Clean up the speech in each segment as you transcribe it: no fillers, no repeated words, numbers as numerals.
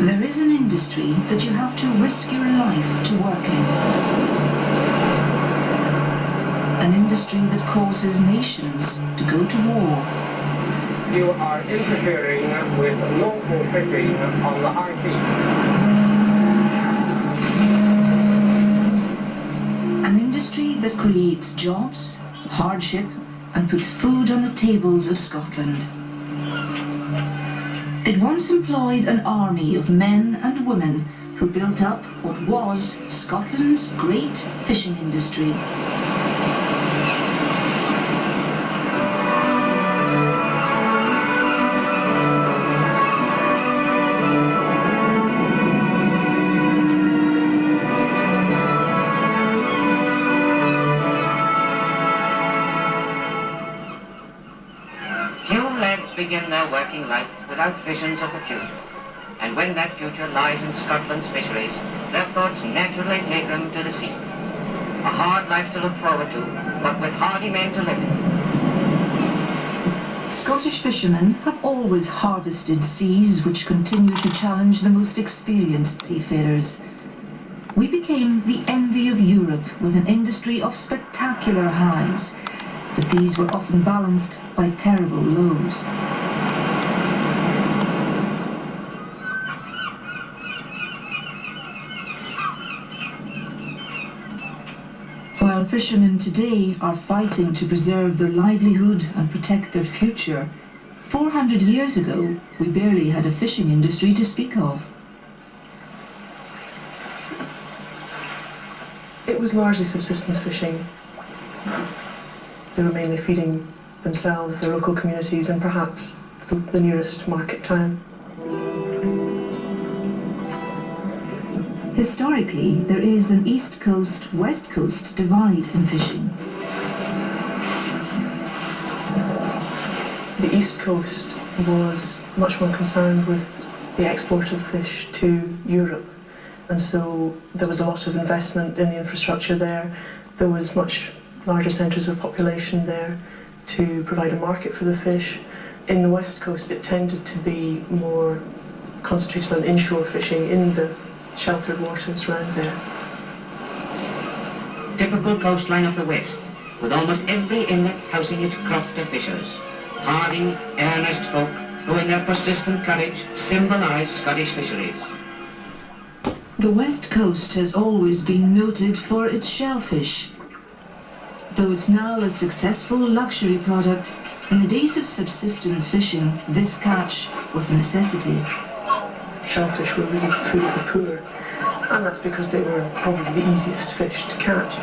There is an industry that you have to risk your life to work in. An industry that causes nations to go to war. You are interfering with local fishing on the high seas. An industry that creates jobs, hardship, and puts food on the tables of Scotland. It once employed an army of men and women who built up what was Scotland's great fishing industry. Begin their working life without visions of the future. And when that future lies in Scotland's fisheries, their thoughts naturally take them to the sea. A hard life to look forward to, but with hardy men to live in. Scottish fishermen have always harvested seas which continue to challenge the most experienced seafarers. We became the envy of Europe with an industry of spectacular highs, but these were often balanced by terrible lows. While fishermen today are fighting to preserve their livelihood and protect their future, 400 years ago we barely had a fishing industry to speak of. It was largely subsistence fishing. They were mainly feeding themselves, their local communities, and perhaps the nearest market town. Historically, there is an East Coast, West Coast divide in fishing. The East Coast was much more concerned with the export of fish to Europe, and so there was a lot of investment in the infrastructure there. There was much larger centres of population there to provide a market for the fish. In the West Coast, it tended to be more concentrated on inshore fishing in the sheltered waters around there. Typical coastline of the West, with almost every inlet housing its croft of fishers. Hardy, earnest folk who in their persistent courage symbolise Scottish fisheries. The West Coast has always been noted for its shellfish. Though it's now a successful luxury product, in the days of subsistence fishing, this catch was a necessity. Shellfish were really food of the poor, and that's because they were probably the easiest fish to catch.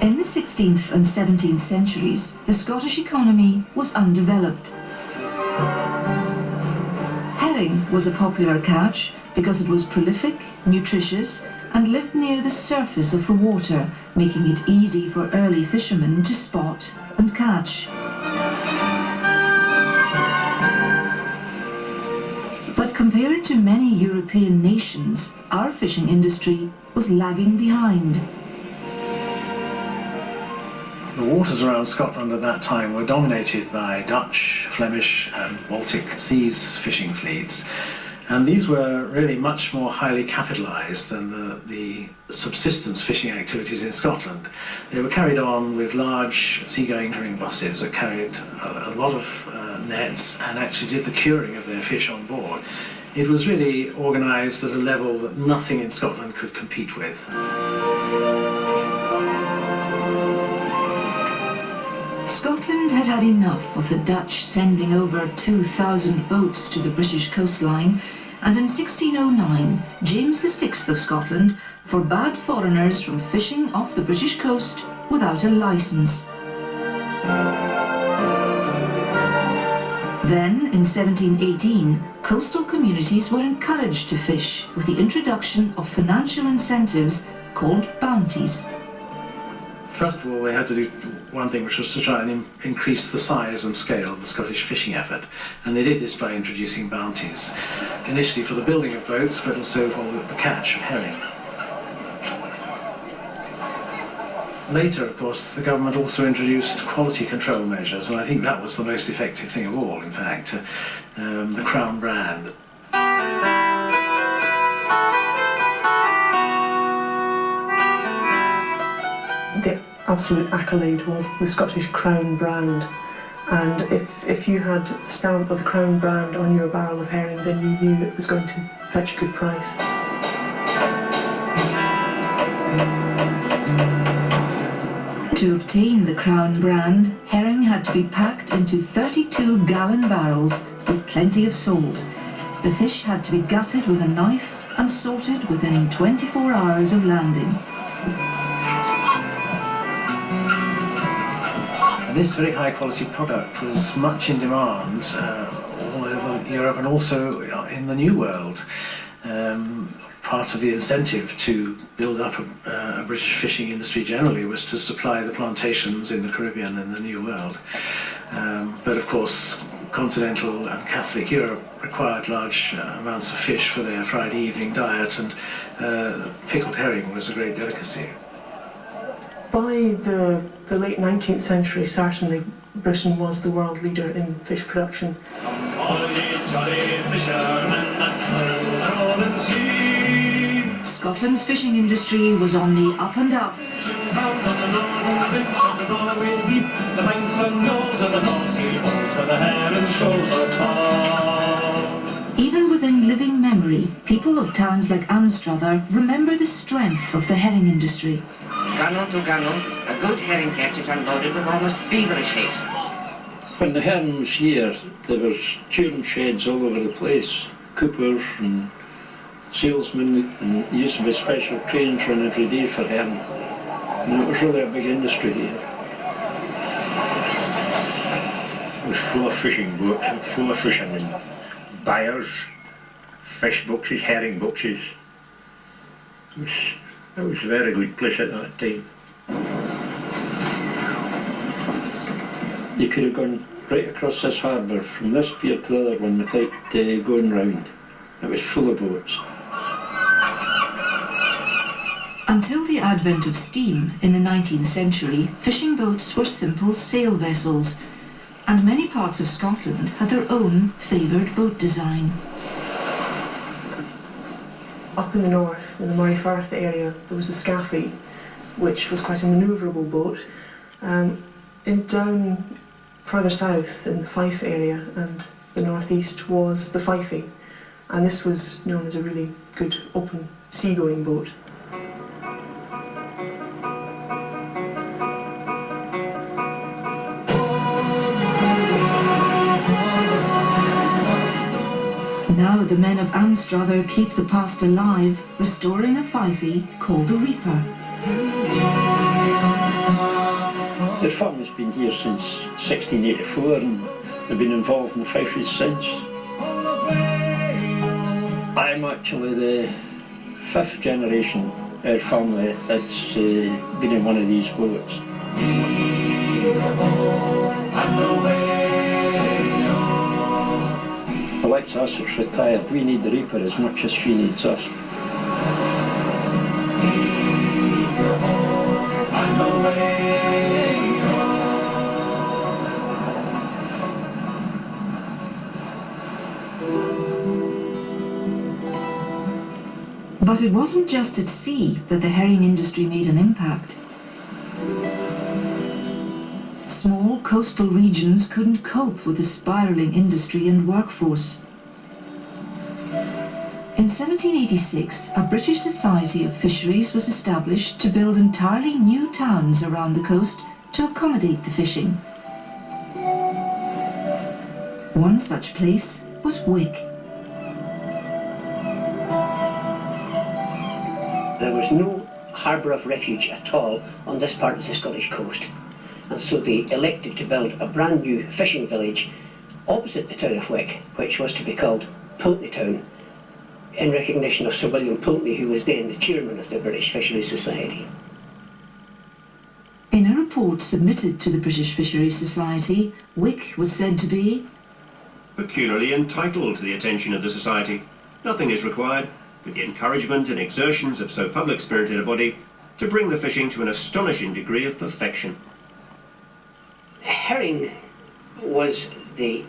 In the 16th and 17th centuries, the Scottish economy was undeveloped. Herring was a popular catch because it was prolific, nutritious, and lived near the surface of the water, making it easy for early fishermen to spot and catch. But compared to many European nations, our fishing industry was lagging behind. The waters around Scotland at that time were dominated by Dutch, Flemish and Baltic Seas fishing fleets. And these were really much more highly capitalised than the subsistence fishing activities in Scotland. They were carried on with large seagoing herring buses that carried a lot of nets and actually did the curing of their fish on board. It was really organised at a level that nothing in Scotland could compete with. Scotland had had enough of the Dutch sending over 2,000 boats to the British coastline, and in 1609, James VI of Scotland forbade foreigners from fishing off the British coast without a licence. Then, in 1718, coastal communities were encouraged to fish with the introduction of financial incentives called bounties. First of all, they had to do one thing, which was to try and increase the size and scale of the Scottish fishing effort. And they did this by introducing bounties, initially for the building of boats, but also for the catch of herring. Later, of course, the government also introduced quality control measures, and I think that was the most effective thing of all, in fact, the Crown brand. The absolute accolade was the Scottish Crown brand, and if you had the stamp of the Crown brand on your barrel of herring, then you knew it was going to fetch a good price. To obtain the Crown brand, herring had to be packed into 32-gallon barrels with plenty of salt. The fish had to be gutted with a knife and sorted within 24 hours of landing. This very high quality product was much in demand all over Europe and also in the New World. Part of the incentive to build up a British fishing industry generally was to supply the plantations in the Caribbean and the New World. But of course, continental and Catholic Europe required large amounts of fish for their Friday evening diet, and pickled herring was a great delicacy. By the late 19th century, certainly, Britain was the world leader in fish production. Scotland's fishing industry was on the up and up. Even within living memory, people of towns like Anstruther remember the strength of the herring industry. Gunnel to gunnel, a good herring catch is unloaded with almost feverish haste. When the herring was here, there were curing sheds all over the place. Coopers and salesmen, and there used to be special trains run every day for herring. And it was really a big industry here. It was full of fishing boats and full of fishermen, buyers, fish boxes, herring boxes. It was a very good place at that time. You could have gone right across this harbour from this pier to the other one without going round. It was full of boats. Until the advent of steam in the 19th century, fishing boats were simple sail vessels, and many parts of Scotland had their own favoured boat design. Up in the north, in the Moray Firth area, there was the Scaffy, which was quite a manoeuvrable boat. Down further south, in the Fife area and the northeast, was the Fifey, and this was known as a really good open seagoing boat. Now the men of Anstruther keep the past alive, restoring a Fifey called the Reaper. The firm's been here since 1684 and they've been involved in the fisheries since. I'm actually the 5th generation of our family that's been in one of these boats. Like us, it's retired. We need the Reaper as much as she needs us. But it wasn't just at sea that the herring industry made an impact. Small coastal regions couldn't cope with the spiralling industry and workforce. In 1786, a British Society of Fisheries was established to build entirely new towns around the coast to accommodate the fishing. One such place was Wick. There was no harbour of refuge at all on this part of the Scottish coast, and so they elected to build a brand new fishing village opposite the town of Wick, which was to be called Pulteney Town, in recognition of Sir William Pulteney, who was then the chairman of the British Fisheries Society. In a report submitted to the British Fisheries Society, Wick was said to be peculiarly entitled to the attention of the Society. Nothing is required but the encouragement and exertions of so public-spirited a body to bring the fishing to an astonishing degree of perfection. Herring was the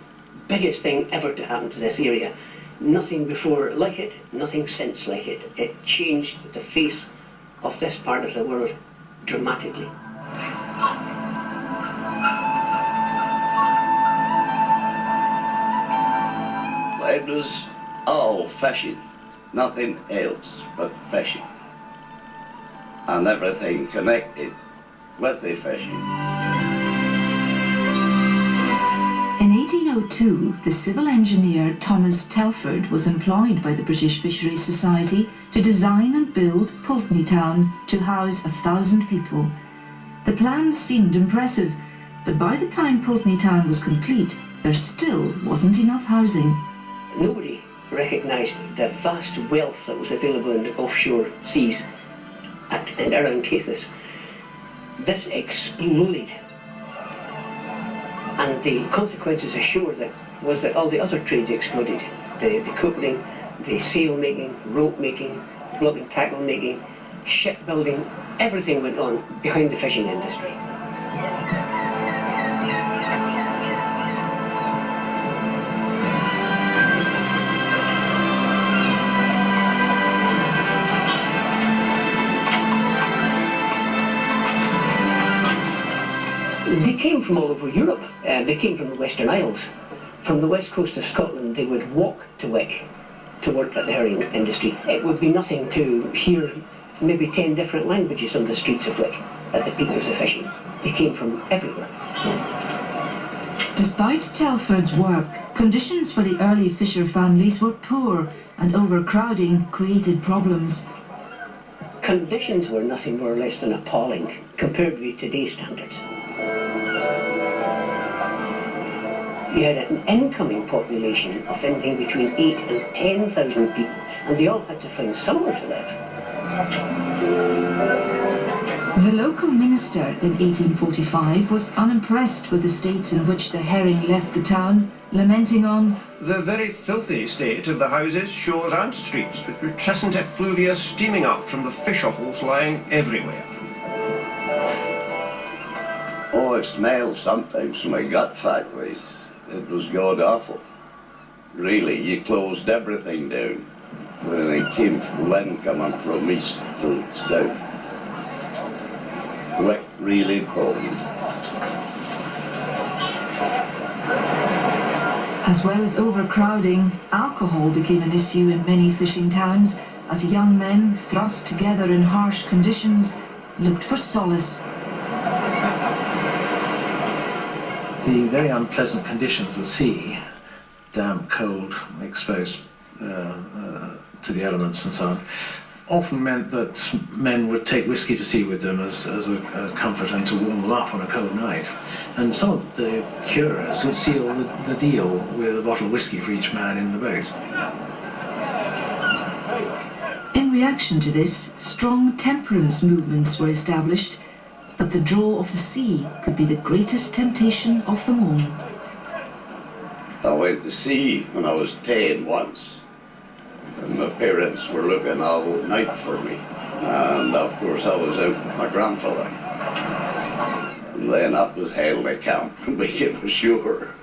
biggest thing ever to happen to this area. Nothing before like it, nothing since like it. It changed the face of this part of the world dramatically. It was all fishing, nothing else but fishing, and everything connected with the fishing. In 1802, the civil engineer Thomas Telford was employed by the British Fisheries Society to design and build Pulteney Town to house 1,000 people. The plans seemed impressive, but by the time Pulteney Town was complete, there still wasn't enough housing. Nobody recognised the vast wealth that was available in the offshore seas and around Caithness. This exploded, and the consequences ashore was that all the other trades exploded. The coupling, the sail making, rope making, block and tackle making, shipbuilding, everything went on behind the fishing industry. They came from all over Europe. They came from the Western Isles. From the west coast of Scotland, they would walk to Wick to work at the herring industry. It would be nothing to hear maybe 10 different languages on the streets of Wick at the peak of the fishing. They came from everywhere. Despite Telford's work, conditions for the early fisher families were poor, and overcrowding created problems. Conditions were nothing more or less than appalling compared with today's standards. You had an incoming population of anything between 8 and 10,000 people, and they all had to find somewhere to live. The local minister in 1845 was unimpressed with the state in which the herring left the town, lamenting on The very filthy state of the houses, shores and streets, with putrescent effluvia steaming up from the fish offals lying everywhere. Oh, it smelled sometimes from my gut factories. It was god awful. Really, you closed everything down when it came from wind coming from east to south. Wick really cold. As well as overcrowding, alcohol became an issue in many fishing towns as young men, thrust together in harsh conditions, looked for solace. The very unpleasant conditions at sea, damp, cold, exposed to the elements and so on, often meant that men would take whiskey to sea with them as a comfort and to warm them up on a cold night. And some of the curers would seal the deal with a bottle of whiskey for each man in the boat. In reaction to this, strong temperance movements were established, but the draw of the sea could be the greatest temptation of them all. I went to sea when I was 10 once, and my parents were looking all night for me, and of course I was out with my grandfather. And then that was hell they can't make it for sure.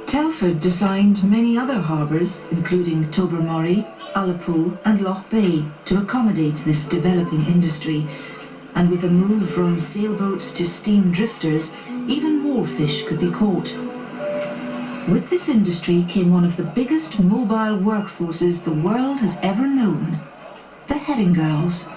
Telford designed many other harbours, including Tobermory, Ullapool and Loch Bay, to accommodate this developing industry. And with a move from sailboats to steam drifters, even more fish could be caught. With this industry came one of the biggest mobile workforces the world has ever known, the herring girls.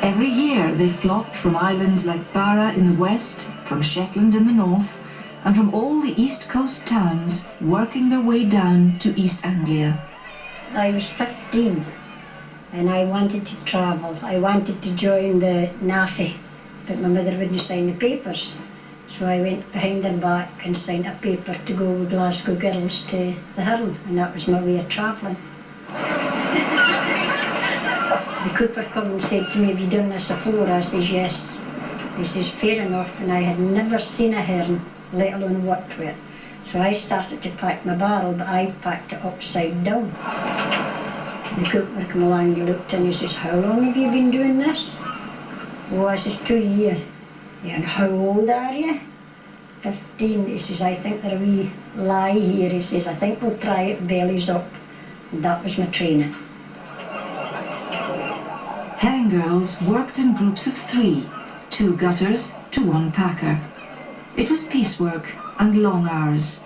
Every year they flocked from islands like Barra in the west, from Shetland in the north, and from all the east coast towns, working their way down to East Anglia. I was 15 and I wanted to travel. I wanted to join the NAFI, but my mother wouldn't sign the papers. So I went behind her back and signed a paper to go with Glasgow girls to the Hurn, and that was my way of travelling. The cooper come and said to me, "Have you done this before?" I says, "Yes." He says, "Fair enough," and I had never seen a hern, let alone worked with it. So I started to pack my barrel, but I packed it upside down. The cooper came along, he looked and he says, "How long have you been doing this?" "Oh," I says, "2 years." "Yeah, and how old are you?" 15. He says, "I think there's a wee lie here." He says, "I think we'll try it bellies up." And that was my training. Herring girls worked in groups of 3, 2 gutters to 1 packer. It was piecework and long hours.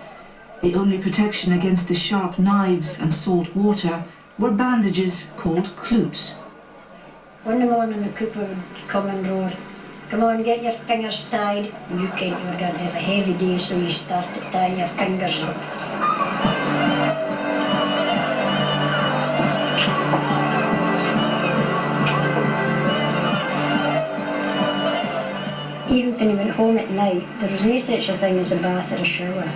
The only protection against the sharp knives and salt water were bandages called cloots. One morning the cooper would come and roar, "Come on, get your fingers tied." And you kent you were going to have a heavy day, so you started tying your fingers up. Even when you went home at night, there was no such a thing as a bath or a shower.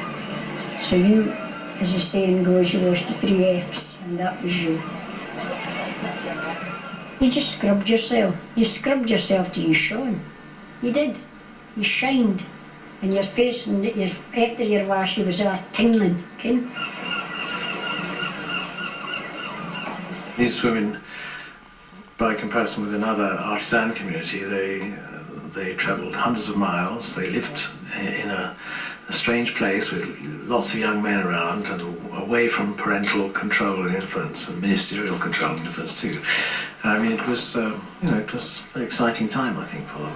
So you, as the saying goes, you washed the 3 F's, and that was you. You just scrubbed yourself. You scrubbed yourself till you shone. You did. You shined. And your face, and after your wash, you was all tingling, ken? These women, by comparison with another artisan community, they travelled hundreds of miles. They lived in a strange place with lots of young men around and away from parental control and influence and ministerial control and influence too. I mean, it was, it was an exciting time, I think, for them.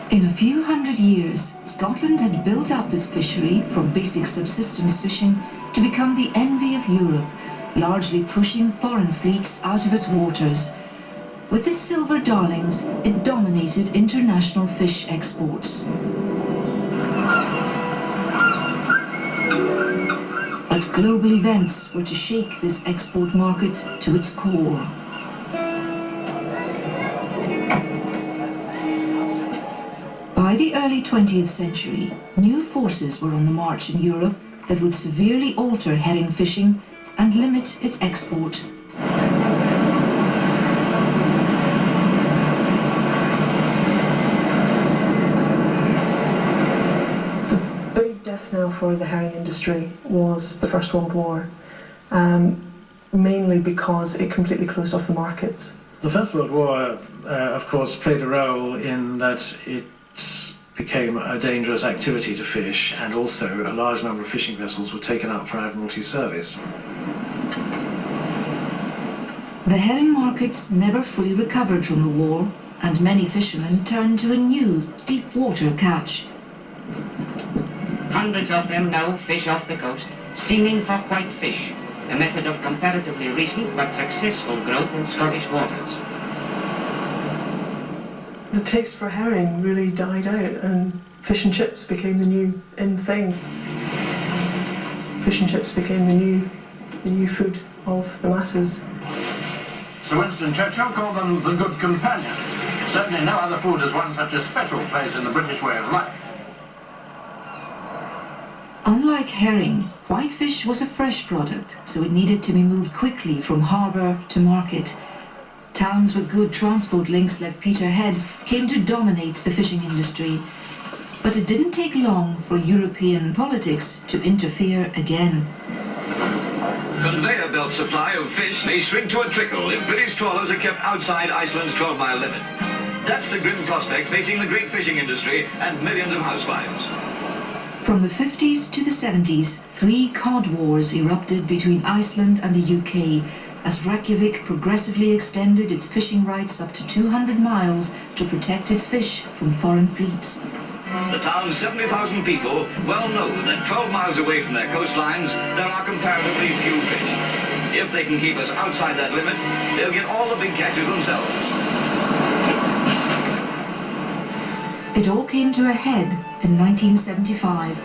In a few hundred years, Scotland had built up its fishery from basic subsistence fishing to become the envy of Europe, largely pushing foreign fleets out of its waters. With the silver darlings, it dominated international fish exports. But global events were to shake this export market to its core. By the early 20th century, new forces were on the march in Europe that would severely alter herring fishing and limit its export. The big death knell for the herring industry was the First World War, mainly because it completely closed off the markets. The First World War, of course, played a role in that it became a dangerous activity to fish, and also a large number of fishing vessels were taken up for Admiralty service. The herring markets never fully recovered from the war, and many fishermen turned to a new deep water catch. Hundreds of them now fish off the coast, seaming for whitefish, a method of comparatively recent but successful growth in Scottish waters. The taste for herring really died out, and fish and chips became the new in thing. Fish and chips became the new food of the masses. Sir Winston Churchill called them the good companion. Certainly no other food has won such a special place in the British way of life. Unlike herring, whitefish was a fresh product, so it needed to be moved quickly from harbour to market. Towns with good transport links like Peterhead came to dominate the fishing industry. But it didn't take long for European politics to interfere again. Conveyor belt supply of fish may shrink to a trickle if British trawlers are kept outside Iceland's 12-mile limit. That's the grim prospect facing the great fishing industry and millions of housewives. From the 50s to the 70s, 3 Cod Wars erupted between Iceland and the UK, as Reykjavik progressively extended its fishing rights up to 200 miles to protect its fish from foreign fleets. The town's 70,000 people well know that 12 miles away from their coastlines there are comparatively few fish. If they can keep us outside that limit, they'll get all the big catches themselves. It all came to a head in 1975.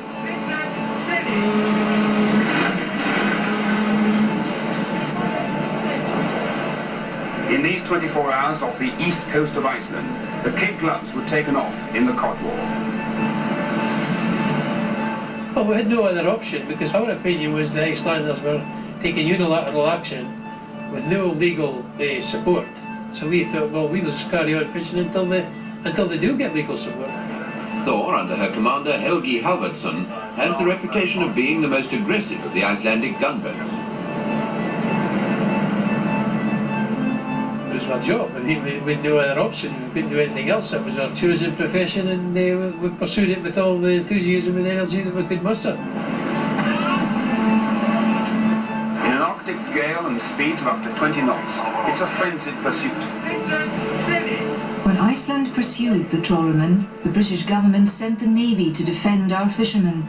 In these 24 hours off the east coast of Iceland, the kid gloves were taken off in the Cod War. Well, we had no other option because our opinion was the Icelanders were taking unilateral action with no legal support. So we thought, well, we'll just carry on fishing until they do get legal support. Thor, under her commander Helgi Halvardsson, has the reputation of being the most aggressive of the Icelandic gunboats. It was our job. We had no other option. We couldn't do anything else. It was our chosen profession, and we pursued it with all the enthusiasm and energy that we could muster. In an Arctic gale and speeds of up to 20 knots, it's a frenzied pursuit. When Iceland pursued the trawlermen, the British government sent the Navy to defend our fishermen.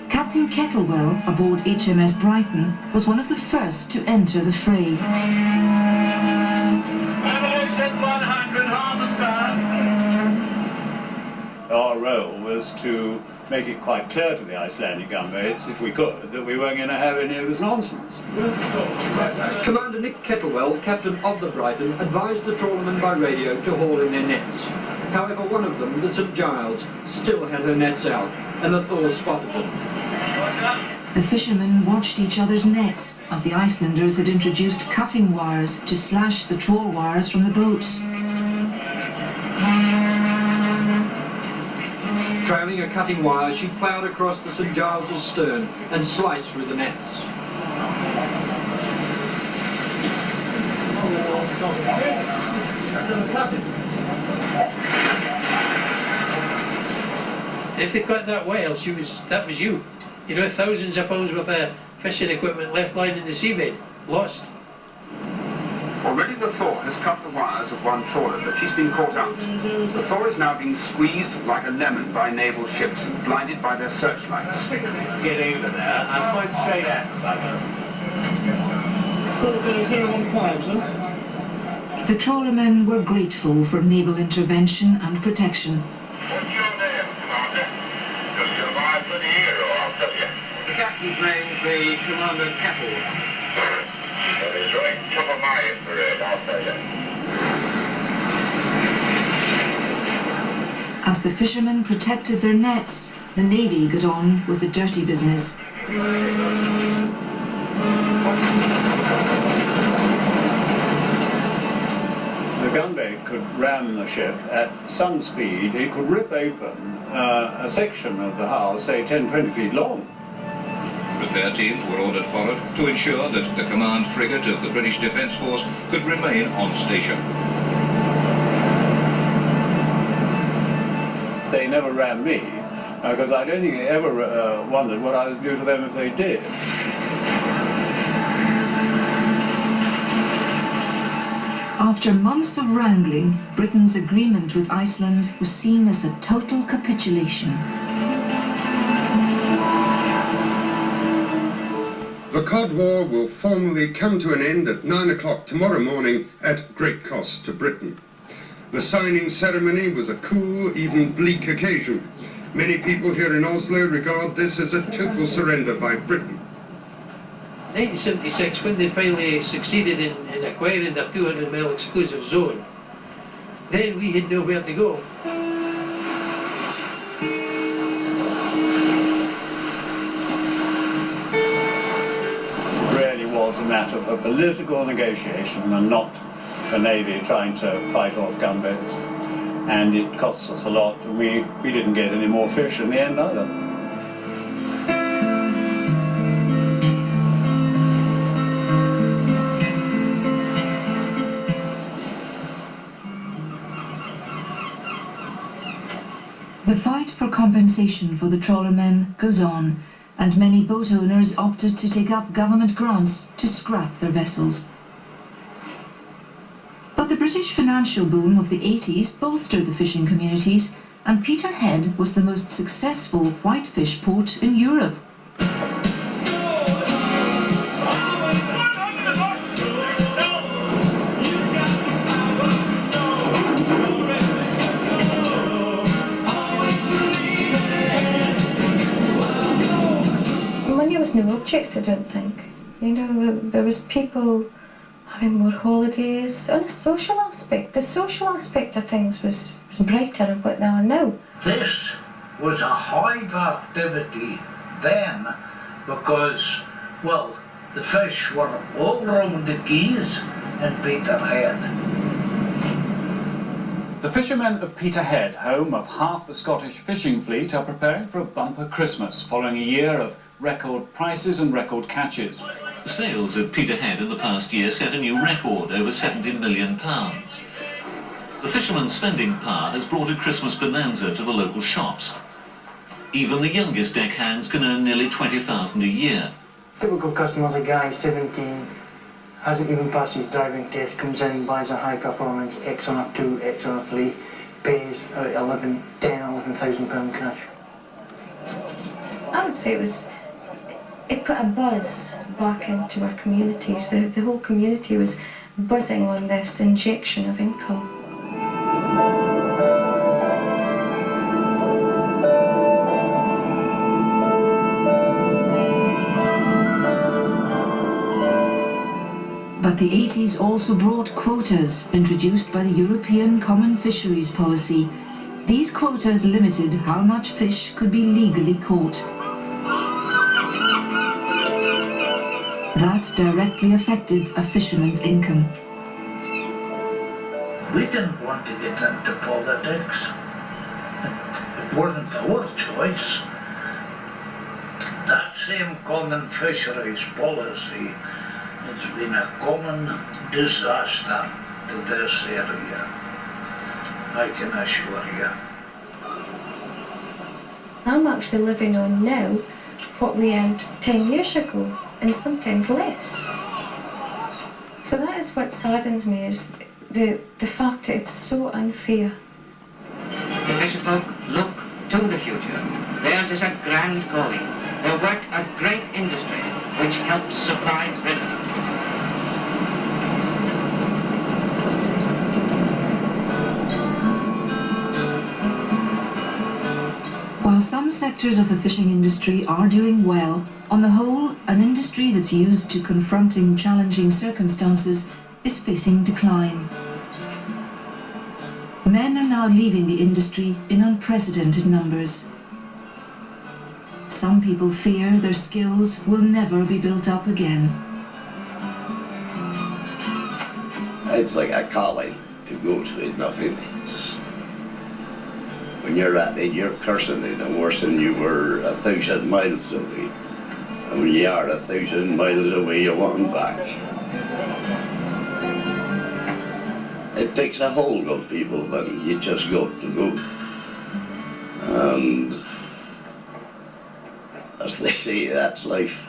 Captain Kettlewell, aboard HMS Brighton, was one of the first to enter the fray. Our role was to make it quite clear to the Icelandic gunboats, if we could, that we weren't going to have any of this nonsense. Commander Nick Kettlewell, captain of the Brighton, advised the trawlermen by radio to haul in their nets. However, one of them, the St. Giles, still had her nets out, and the Thor spotted them. The fishermen watched each other's nets as the Icelanders had introduced cutting wires to slash the trawl wires from the boats. Trailing a cutting wire, she ploughed across the St. Giles's stern and sliced through the nets. If they cut that whale, that was you. You know, thousands of pounds worth of fishing equipment left lying in the seabed, lost. Already the Thor has cut the wires of one trawler, but she's been caught out. The Thor is now being squeezed like a lemon by naval ships and blinded by their searchlights. Get over there and point straight at them. The trawlermen were grateful for naval intervention and protection. What's your name, Commander? You'll survive for the hero, I'll tell you. The captain's name's the Commander Kettlewell. Well, he's right top of my infrared, I'll tell you. As the fishermen protected their nets, the Navy got on with the dirty business. The gunboat could ram the ship at some speed. It could rip open a section of the hull, say 10-20 feet long. Repair teams were ordered forward to ensure that the command frigate of the British Defence Force could remain on station. They never ran me, because I don't think they ever wondered what I was due to them if they did. After months of wrangling, Britain's agreement with Iceland was seen as a total capitulation. The Cod War will formally come to an end at 9 o'clock tomorrow morning at great cost to Britain. The signing ceremony was a cool, even bleak occasion. Many people here in Oslo regard this as a total surrender by Britain. 1976, when they finally succeeded in acquiring their 200-mile exclusive zone, then we had nowhere to go. Was a matter of a political negotiation and not the Navy trying to fight off gunboats. And it costs us a lot, and we didn't get any more fish in the end either. The fight for compensation for the trawlermen goes on, and many boat owners opted to take up government grants to scrap their vessels. But the British financial boom of the 80s bolstered the fishing communities, and Peterhead was the most successful whitefish port in Europe. money was no object, I don't think. You know, there was people having more holidays. On a social aspect, the social aspect of things was brighter than what they are now. This was a hive activity then because, well, the fish were all round the quays in Peterhead. The fishermen of Peterhead, home of half the Scottish fishing fleet, are preparing for a bumper Christmas following a year of record prices and record catches. Sales at Peterhead in the past year set a new record, over £70 million. The fishermen's spending power has brought a Christmas bonanza to the local shops. Even the youngest deckhands can earn nearly $20,000 a year. Typical customer's a guy, 17, hasn't even passed his driving test, comes in, buys a high performance X on a 2, X on a 3, pays out £11,000 cash. I would say it put a buzz back into our communities. The whole community was buzzing on this injection of income. But the 80s also brought quotas introduced by the European Common Fisheries Policy. These quotas limited how much fish could be legally caught. That directly affected a fisherman's income. We didn't want to get into politics. It wasn't our choice. That same common fisheries policy has been a common disaster to this area, I can assure you. I'm actually living on now what we earned 10 years ago, and sometimes less. So that is what saddens me, is the fact that it's so unfair. The fisherfolk look to the future. Theirs is a grand calling. They work a great industry which helps supply Britain. While some sectors of the fishing industry are doing well, on the whole, an industry that's used to confronting challenging circumstances is facing decline. Men are now leaving the industry in unprecedented numbers. Some people fear their skills will never be built up again. It's like a calling to go to it, nothing else. When you're at it, you're cursing it, and worse than you were 1,000 miles away. And when you are 1,000 miles away, you want them back. It takes a hold on people, but you just got to go. And as they say, that's life.